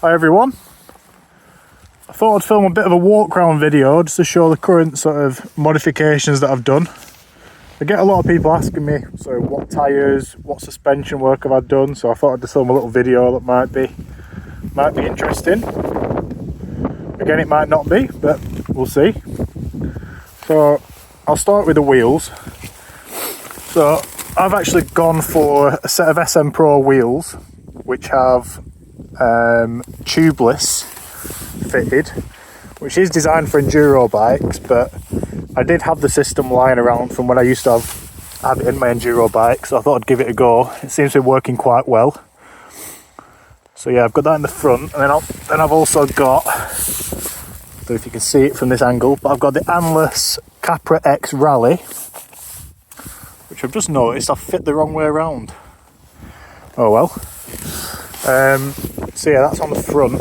Hi everyone. I thought I'd film a bit of a walk around video just to show the current sort of modifications that I've done. I get a lot of people asking me sort of what tyres, what suspension work have I done, so I thought I'd just film a little video that might be interesting. Again, it might not be, but we'll see. So I'll start with the wheels. So I've actually gone for a set of SM Pro wheels which have tubeless fitted, which is designed for enduro bikes, but I did have the system lying around from when I used to have it in my enduro bike, so I thought I'd give it a go. It seems to be working quite well. So yeah, I've got that in the front, and then I've also got, I don't know if you can see it from this angle, but I've got the Anless Capra X Rally, which I've just noticed I've fit the wrong way around. Oh well. So yeah, that's on the front.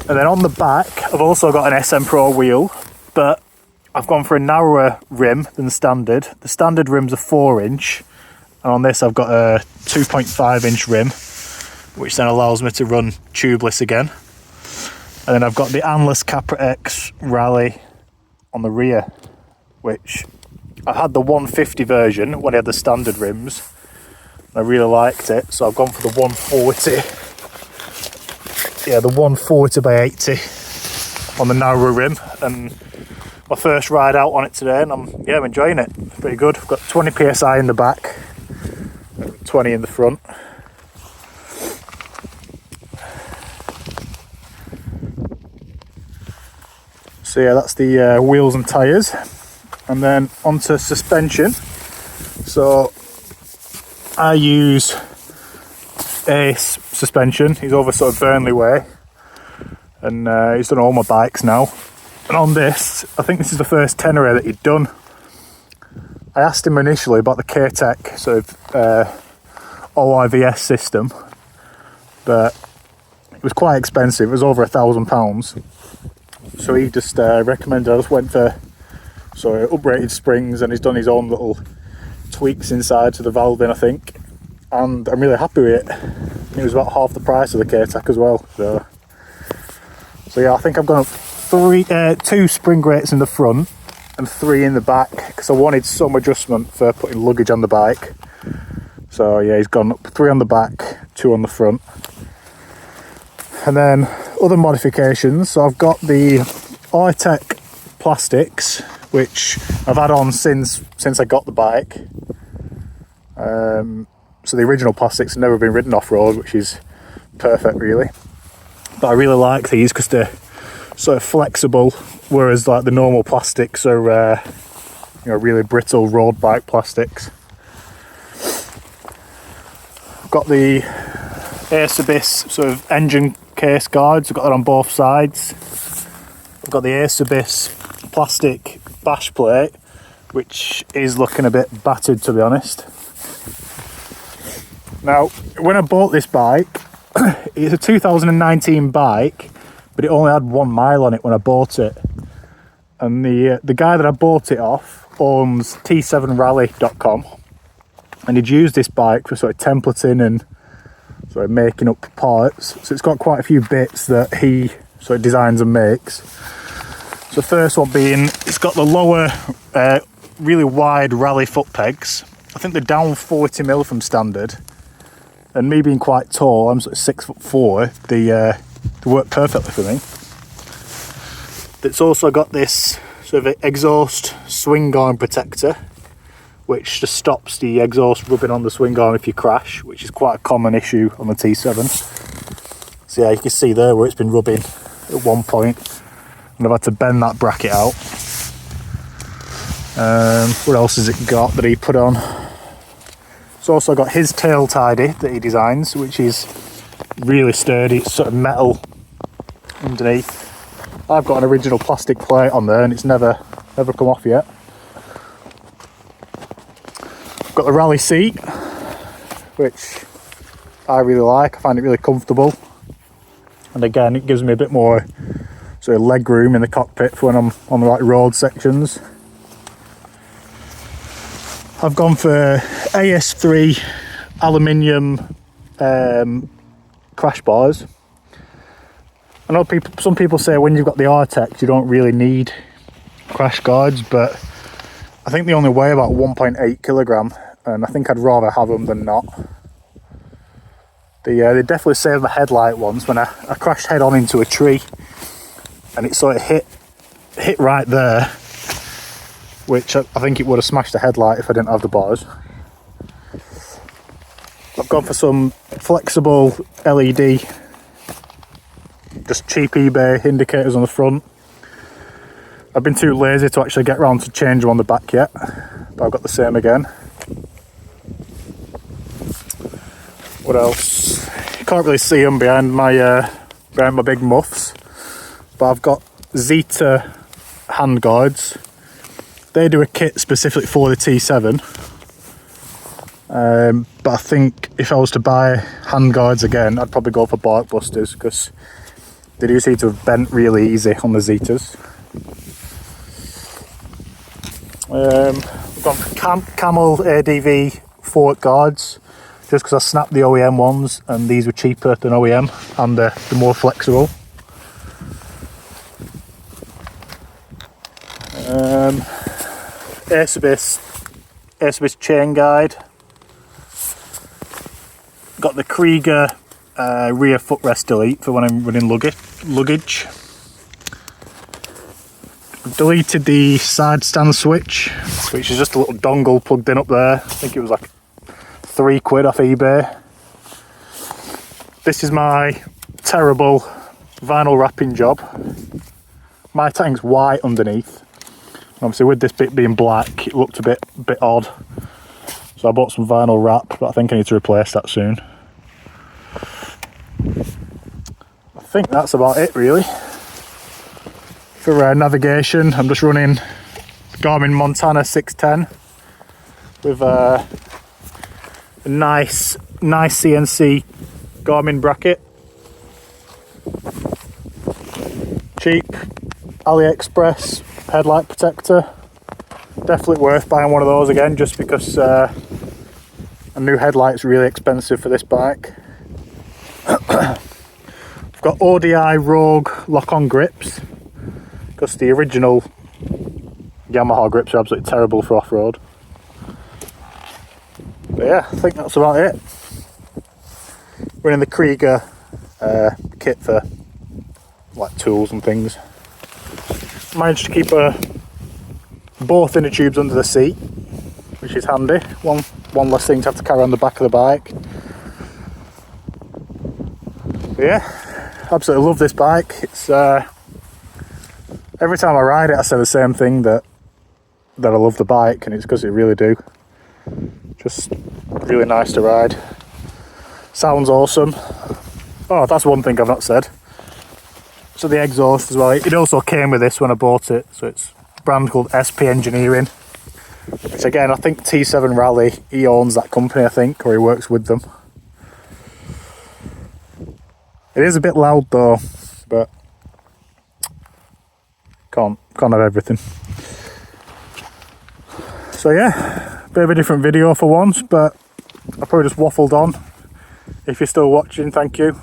And then on the back, I've also got an SM Pro wheel, but I've gone for a narrower rim than standard. The standard rim's a 4-inch, and on this I've got a 2.5-inch rim, which then allows me to run tubeless again. And then I've got the Anless Capra X Rally on the rear, which I had the 150 version when I had the standard rims. I really liked it, so I've gone for the 140. Yeah, the 140 by 80 on the narrower rim, and my first ride out on it today, and I'm enjoying it. It's pretty good. I've got 20 psi in the back, 20 in the front. So yeah, that's the wheels and tyres, and then onto suspension. So I use Ace suspension. He's over sort of Burnley way, and he's done all my bikes now. And on this, I think this is the first Tenere that he'd done. I asked him initially about the K-Tech sort of OIVS system, but it was quite expensive. It was over £1,000. So he just recommended I just went for sort of uprated springs, and he's done his own little tweaks inside to the valving, I think, and I'm really happy with it. It was about half the price of the K-Tech as well. So yeah, I think I've gone up 2 spring grates in the front and 3 in the back, because I wanted some adjustment for putting luggage on the bike. So yeah, he's gone up 3 on the back, 2 on the front. And then other modifications, so I've got the Tech plastics, which I've had on since I got the bike. So the original plastics have never been ridden off-road, which is perfect really. But I really like these because they're sort of flexible, whereas like the normal plastics are really brittle road bike plastics. I've got the Ace Abyss sort of engine case guards. I've got that on both sides. I've got the Ace Abyss plastic bash plate, which is looking a bit battered, to be honest. Now, when I bought this bike, it's a 2019 bike, but it only had 1 mile on it when I bought it. And the guy that I bought it off owns T7rally.com, and he'd used this bike for sort of templating and sort of making up parts. So it's got quite a few bits that he sort of designs and makes. So the first one being, it's got the lower, really wide rally foot pegs. I think they're down 40mm from standard. And me being quite tall, I'm sort of 6'4", they work perfectly for me. It's also got this sort of exhaust swing arm protector, which just stops the exhaust rubbing on the swing arm if you crash, which is quite a common issue on the T7. So yeah, you can see there where it's been rubbing at one point, and I've had to bend that bracket out. What else has it got that he put on? It's also got his tail tidy that he designs, which is really sturdy. It's sort of metal underneath. I've got an original plastic plate on there, and it's never come off yet. I've got the rally seat, which I really like. I find it really comfortable, and again, it gives me a bit more sort of leg room in the cockpit for when I'm on the right road sections. I've gone for AS3 aluminium crash bars. I know some people say when you've got the Artex you don't really need crash guards, but I think they only weigh about 1.8 kilogram, and I think I'd rather have them than not. They definitely saved my headlight once when I crashed head on into a tree, and it sort of hit right there, which I think it would have smashed the headlight if I didn't have the bars. I've gone for some flexible LED, just cheap eBay indicators on the front. I've been too lazy to actually get around to change them on the back yet, but I've got the same again. What else? You can't really see them behind my big muffs, but I've got Zeta Handguards. They do a kit specifically for the T7, but I think if I was to buy handguards again, I'd probably go for bark busters, because they do seem to have bent really easy on the Zetas. We've got Camel ADV fork guards, just because I snapped the OEM ones and these were cheaper than OEM and they're more flexible. Acebus chain guide. Got the Krieger rear footrest delete for when I'm running luggage. I've deleted the side stand switch, which is just a little dongle plugged in up there. I think it was like £3 off eBay. This is my terrible vinyl wrapping job. My tank's white underneath. Obviously with this bit being black, it looked a bit odd. So I bought some vinyl wrap, but I think I need to replace that soon. I think that's about it really. For navigation, I'm just running Garmin Montana 610 with a nice CNC Garmin bracket. Cheap AliExpress headlight protector. Definitely worth buying one of those again, just because a new headlight's really expensive for this bike. I've got ODI Rogue lock-on grips, because the original Yamaha grips are absolutely terrible for off-road. But yeah, I think that's about it. Running the Krieger kit for like tools and things. Managed to keep both inner tubes under the seat, which is handy. One less thing to have to carry on the back of the bike. But yeah, absolutely love this bike. It's every time I ride it I say the same thing, that I love the bike, and it's because it really do. Just really nice to ride. Sounds awesome. Oh, that's one thing I've not said. So the exhaust as well, it also came with this when I bought it, so it's a brand called SP Engineering, which again I think T7 Rally, he owns that company I think, or he works with them. It is a bit loud though, but can't have everything. So yeah, bit of a different video for once, but I probably just waffled on. If you're still watching, thank you.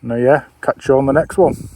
And yeah, catch you on the next one.